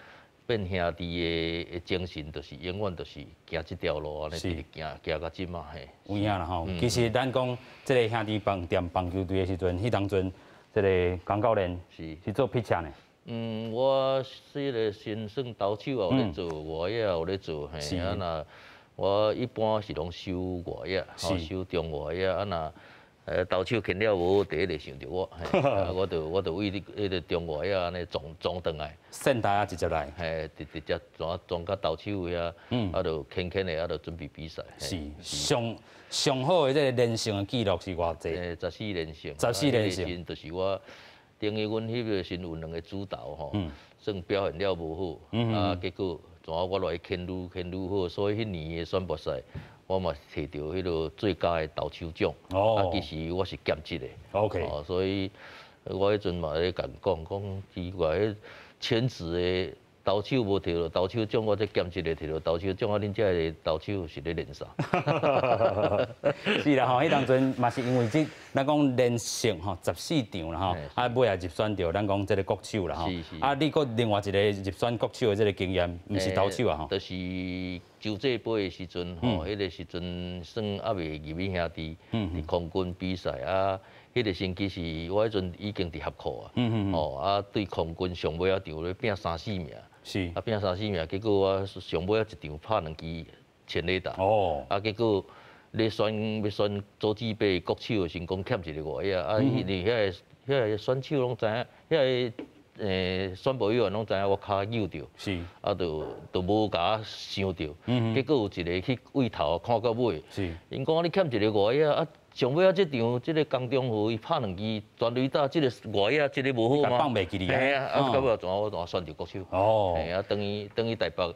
变兄弟的精神，就是永远就是行这条路安尼，直行到即嘛嘿。有影啦吼，其实咱讲这个兄弟饭店棒球队的时阵，迄当阵这个江教练是做pitcher呢。我是个先算投手也有咧做，外野也有咧做，嘿啊那我一般是拢收外野，收中外野啊那。投手牵了无，第一个想着我，我就为迄个中外啊安尼撞转来，先台啊直接来，嘿，直接撞到投手位啊，啊就牵的啊就准备比赛。是上好的这个连胜的记录是偌济？14连胜。14连胜，就是我等于阮迄个时有2个主导吼，算表现了无好，啊结果我来牵愈好，所以迄年的选拔赛。我嘛摕到迄个最佳的投手奖，啊，其实我是兼职的，OK，所以我迄阵嘛咧甲讲奇怪，迄全职的投手无摕到投手奖，我这兼职的摕到投手奖，啊，恁遮个投手是咧练啥？是啦吼，迄当阵嘛是因为咱讲连胜吼14场啦吼，啊尾也入选到咱讲这个国手啦吼，啊你搁另外一个入选国手的这个经验，毋是投手啊吼，就是洲际杯的时阵吼，迄个时阵算还未入去兄弟，伫空军比赛啊，迄个星期是我迄阵已经伫合库啊，吼啊对空军上尾啊场咧拼3-4名。是啊，拼3-4名，结果我上尾一场拍2支全垒打。啊，结果要选洲际杯国手的成功欠一个外野，啊，因为遐个选手拢知影，遐个选拔委员拢知影我骹扭着，是啊，就无甲我想着，结果有一个去位头看到尾，是因讲你欠一个外野啊。上尾啊，这场这个江中湖伊拍2支全垒打，这个外野这个无好嘛，放袂记哩啊。嘿啊，到尾我选择国手。哦。嘿啊，等于台北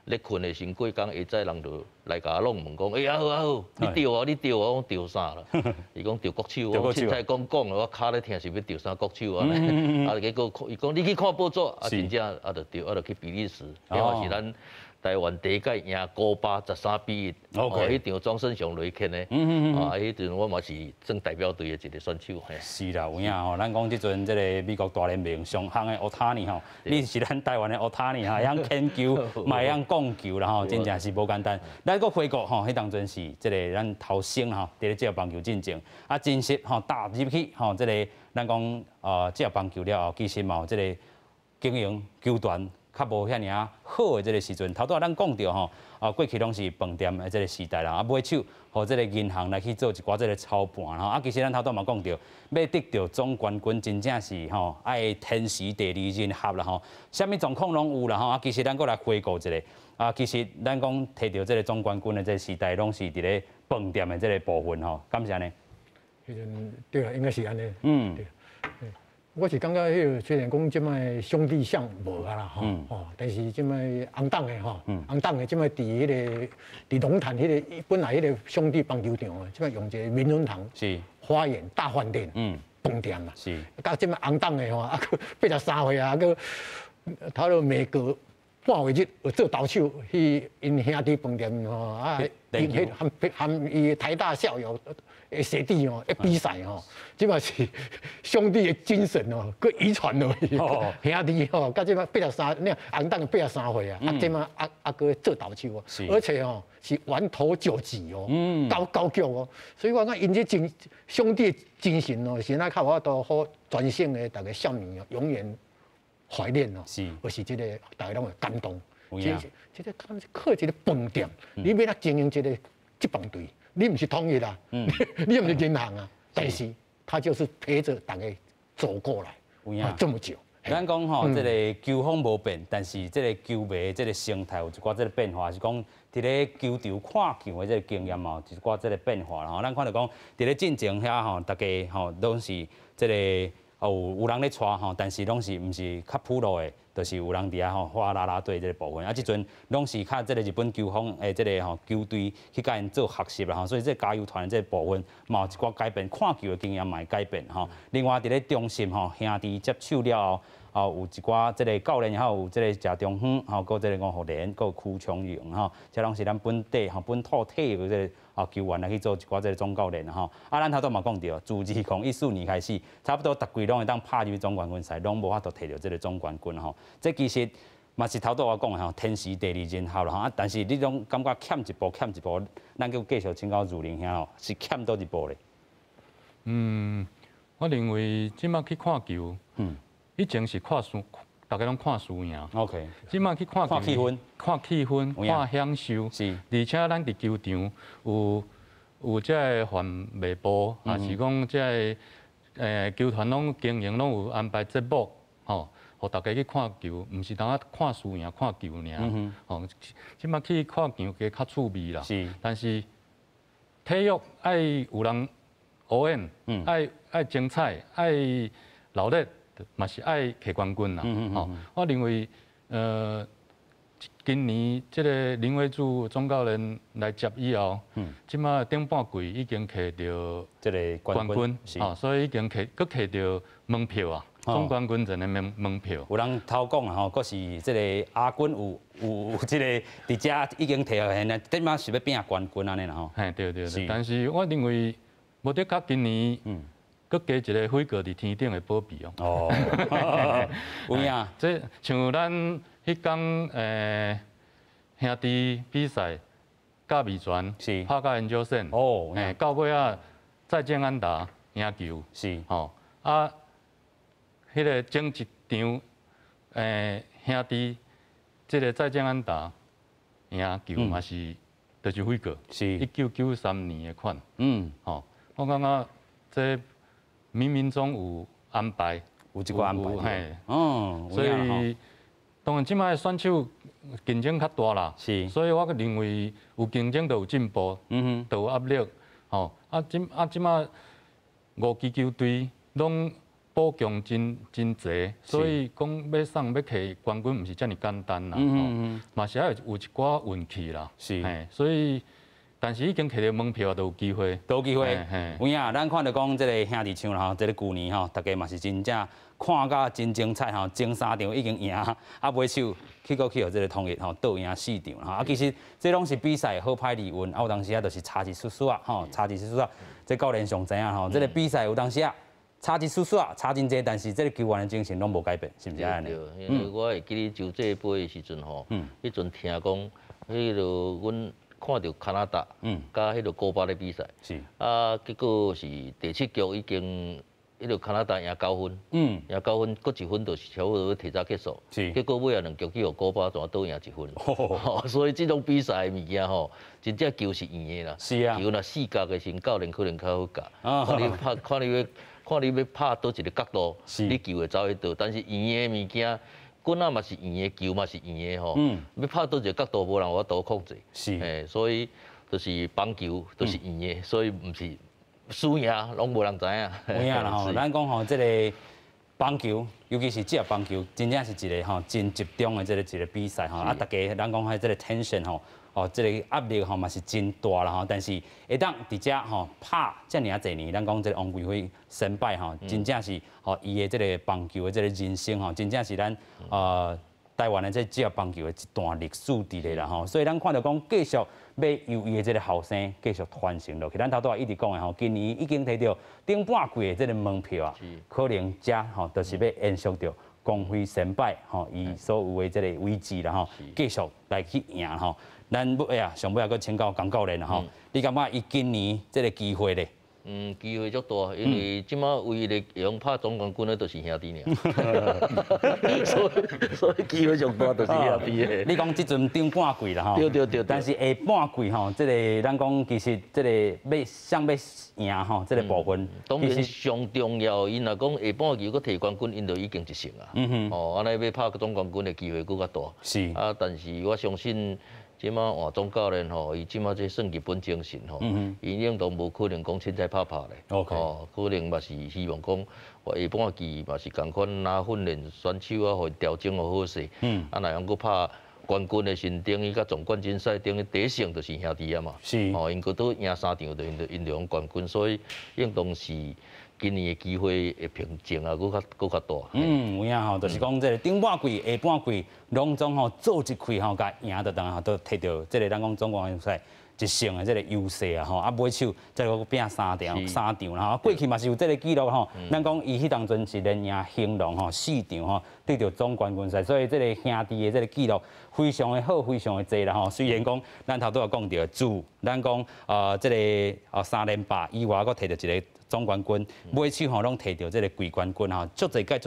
咧困的时候，过工下早人就来甲我弄问讲，哎呀好啊好，你调啊你调啊，我讲调啥啦？伊讲调国手，我凊彩讲，我卡咧听是要调啥国手啊？啊，结果伊讲你去看报纸，啊真正啊就调，啊就去比利时，然后是咱。台湾第一届赢古巴13-1，迄场庄胜雄雷克的，啊，迄阵我嘛是算代表队的一个选手。是啦，有影吼，咱讲即阵即个美国大联盟上行的奥塔尼吼，你是咱台湾的奥塔尼哈，会晓牵球，嘛会晓讲球啦吼，真正是无简单。咱个回顾吼，迄当阵是即个咱头先吼，伫咧职业棒球进程，啊，真实吼踏入去吼，即个咱讲职业棒球了后，其实嘛有即个经营球团。较无遐尔好的这个时阵，头拄仔咱讲到吼，过去拢是饭店的这个时代啦，啊买手和这个银行来去做一寡这个操盘啦，啊其实咱头拄嘛讲到，要得到总冠军真正是吼爱天时地利人和啦吼，啥物状况拢有啦吼，啊其实咱过来回顾一下，啊其实咱讲摕到这个总冠军的这个时代，拢是伫咧饭店的这个部分吼，敢是安尼？迄阵对啊，应该是安尼。嗯。我是感觉迄个虽然讲即摆兄弟相无啊啦吼，但是即摆红党的吼，红党的即摆伫迄个伫龙潭迄个本来迄个兄弟棒球场啊，即摆用一个名人堂是花园大饭店饭店啦，是甲即摆红党的吼，啊个83岁啊，个他都每个半月日有做投手去因兄弟饭店吼啊，因迄含伊台大校友。学弟哦，一比赛哦，即嘛是兄弟的精神哦，佮遗传落去。兄弟哦，甲即嘛83，你红党83岁啊，啊即嘛佮做投手哦，而且哦是完投9级哦，高级哦，所以我讲因这兄弟精神哦，现在较我都好全省的大家少年哦，永远怀念哦，是，而是这个大家拢会感动。这个他们靠一个饭店，你要来经营这个职棒队。你不是统一啦，你不是银行啊，但是他就是陪着大家走过来，这么久。咱讲吼，这个球风无变，但是这个球迷这个生态有一寡这个变化，是讲伫咧球场看球的这个经验嘛，有一寡这个变化啦。吼，咱看到讲伫咧进前遐吼，大家吼拢是这个有人咧带吼，但是拢是毋是较普罗的。就是有人伫遐吼花啦啦队这个部分，啊，即阵拢是靠这个日本球风诶，这个吼球队去甲因做学习啦吼，所以这加油团这个部分嘛有一寡改变，看球的经验嘛会改变吼。另外伫咧中心吼兄弟接手了后，有一寡这个教练，还有这个谢中远，还有个这个吴福连，个邱昌荣吼，这拢是咱本地吼本土体育这个球员来去做一寡这个总教练吼。啊，咱头拄嘛讲到，自2014年开始，差不多逐季拢会当拍入总冠军赛，拢无法度摕到这个总冠军吼。这其实嘛是头拄我讲的吼，天时地利人和啦吼。啊，但是你拢感觉欠一步，咱就继续请教儒林兄吼，是欠倒一步咧？我认为即马去看球，以前是看输，大家拢看输赢。OK。即马去看气氛，看享受。是。而且咱伫球场有这个环卫部，也是讲这个球团拢经营拢有安排节目，吼。互大家去看球，毋是单看输赢，看球尔。吼，即马去看球加较趣味啦。是。但是体育爱有人応援，爱精彩，爱热烈，嘛是爱摕冠军啦。吼，我认为今年即个林伟柱总教练来接以后，即马顶半季已经摕到即个冠军，所以已经摕到门票啊。总冠军阵的门票，有人偷讲啊吼，佫是即个亚军有即个伫遮已经摕到现，顶马是要拼冠军安尼啦吼。嘿，对。但是我认为，无得甲今年，佫加一个飞过伫天顶的保庇哦。有影。即像咱迄天兄弟比赛，甲味全是拍甲研究生，到尾啊再见安达赢球是吼啊。迄个整一场，兄弟，即个再见安达赢球嘛是，就是飞过，是1993年的款。吼，我感觉这冥冥中有安排，有一个安排。嘿，所以当然即摆选手竞争较大啦，是，所以我认为有竞争就有进步，就有压力。吼即马5支球队拢补强真侪，所以讲要送要摕冠军，毋是遮尔简单啦，嘛是要有一寡运气啦，是，所以。但是已经摕到门票，都有机会，都有机会。有影，咱看到讲这个兄弟象啦吼，这个旧年吼，大家嘛是真正看甲真精彩吼，前3场已经赢，尾手去互这个统一吼倒赢4场啦。其实这拢是比赛好歹离运，有当时就是差一丝啊，吼，差一丝啊。这教练上知影吼，这个比赛有当时差一丝啊，差真济，但是这个球员的精神拢无改变，是毋是安尼？对，因为我会记得就这杯的时阵吼，迄阵听讲，迄个阮。看到加拿大，甲迄个古巴的比赛，是结果是第7局已經迄个加拿大赢9分，赢9分，搁1分就是差不多提早结束，结果尾啊2局去互古巴全倒赢1分，所以这种比赛的物件吼，真正球是圆的啦，是啊，球若4格的时，教练可能较好教，看你要拍倒一个角度，你球会走去倒，但是圆的物件。棍仔嘛是圆的，球嘛是圆的吼。要拍倒一个角度，无人有法度控制。是，所以就是棒球都是圆的，所以毋是输赢拢无人知影。有影啦吼，咱讲吼，这个棒球，尤其是职业棒球，真正是一个吼真集中的一个比赛吼。大家咱讲迄这个 tension 吼。这个压力吼嘛是真大啦吼，但是会当伫遮吼拍遮尔侪年，咱讲这个王贵辉胜败吼，真正是伊的这个棒球的这个人生吼，真正是咱台湾的这职业棒球的一段历史伫咧啦吼，所以咱看到讲继续要由伊的这个后生继续传承落去。咱头拄也一直讲的吼，今年已经摕到顶半季的这个门票啊，可能遮吼就是要延续到光辉胜败吼，伊所有的这个位置啦吼，继续来去赢吼。咱上尾还佫请教江教练啦吼，你感觉伊今年这个机会咧？机会足大，因为即马唯一会用拍总冠军的，就是兄弟尔，所以机会上大就是兄弟的。你讲即阵顶半季啦吼，对。但是下半季吼，这个咱讲其实这个要赢吼，这个部分当然上重要。因若讲下半季佫摕冠军，因就已经1胜啊。安尼要拍总冠军的机会佫较大。是但是我相信。即马换总教练吼，伊即马这算日本精神吼，伊应当无可能讲凊彩拍咧，可能嘛是希望讲下半季嘛是共款拿训练选手啊，互调整好好势，若样佫拍冠军的时等于甲总冠军赛等于第1胜就是兄弟啊嘛，因佫都赢3场就因着冠军，所以应当是。今年的机会会平静啊，佫较大。有影吼，就是讲这个顶半季、下半季拢总吼做一开吼，甲赢得当吼，都摕到这个咱讲总冠军赛1胜的这个优势啊吼，尾手再佫拼3场啦吼，过去嘛是有这个记录吼，咱讲伊迄当阵是连赢兴隆吼4场吼，对着总冠军赛，所以这个兄弟的这个记录非常的好，非常的济啦吼。虽然讲咱头拄也讲到主，咱讲这个3连霸以外，佫摕到一个。总冠军，尾手吼拢摕到这个季冠军吼，足侪届，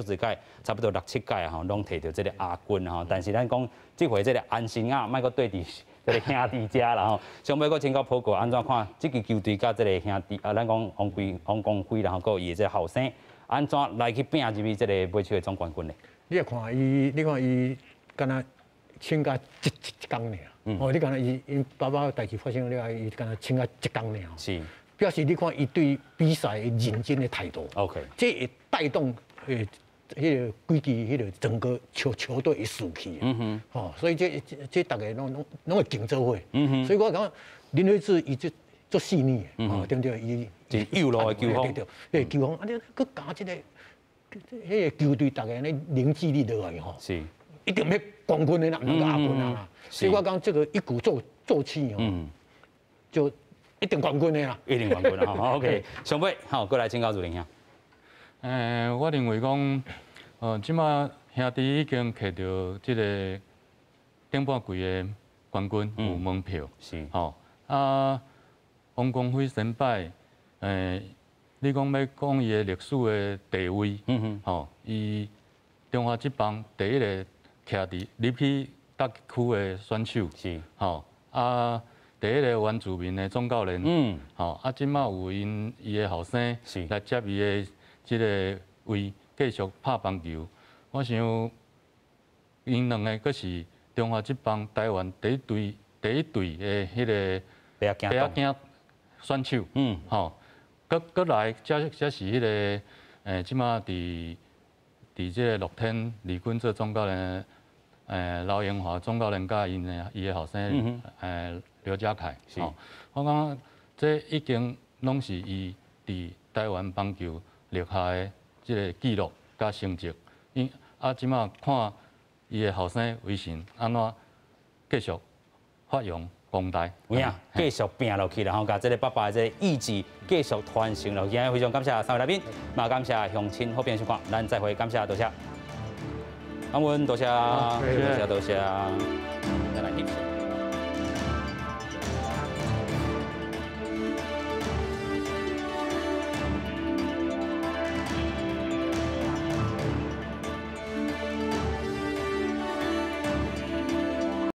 差不多6、7届吼，拢摕到这个亚军吼。但是咱讲这回这个安心啊，莫阁对伫这个兄弟家啦吼。上尾阁请教普哥安怎看这支球队甲这个兄弟咱讲王光辉啦吼，佮伊这个后生安怎来去拼入去这个尾手的总冠军咧？你看伊，敢若请假一工尔，你敢若伊爸爸代志发生了，伊敢若请假1工尔。是。表示你看伊对比赛认真的态度 ，OK， 这会带动迄个规支迄个整个球队的士气所以这大家拢会竞做伙，所以我感觉林威志伊做细腻对不对？伊右路的球风，对球风，你佮加这个迄个球队大家呢凝聚力落来是一定要冠军的啦，能够亚军啊，所以我讲这个一鼓作气就。一定冠军的啦，一定冠军啦吼。OK， 上尾好，过来请教主任兄。我认为讲，即马兄弟已经摕到即个顶半季的冠军有门票，是王光辉胜败，你讲要讲伊的历史的地位，伊中华职棒第一个徛伫入去北区的选手，是第一个原住民的总教练，即马有伊的后生来接伊的即个位，继续拍棒球。我想，因两个佫是中华职棒台湾第一队的迄个白仔囝选手，吼，搁来，这是迄个即马伫这个乐天李军做总教练，刘延华总教练甲伊的后生，刘家凯，吼，我讲这已经拢是伊伫台湾棒球立下的即个记录甲成绩，即马看伊的后生为神安怎继续发扬光大，有影，继续拼落去，然后甲这个爸爸的这个意志继续传承落去。今日非常感谢三位来宾，嘛感谢乡亲好朋友收看，咱再会，感谢多谢，感恩多谢，多谢，再来翕相。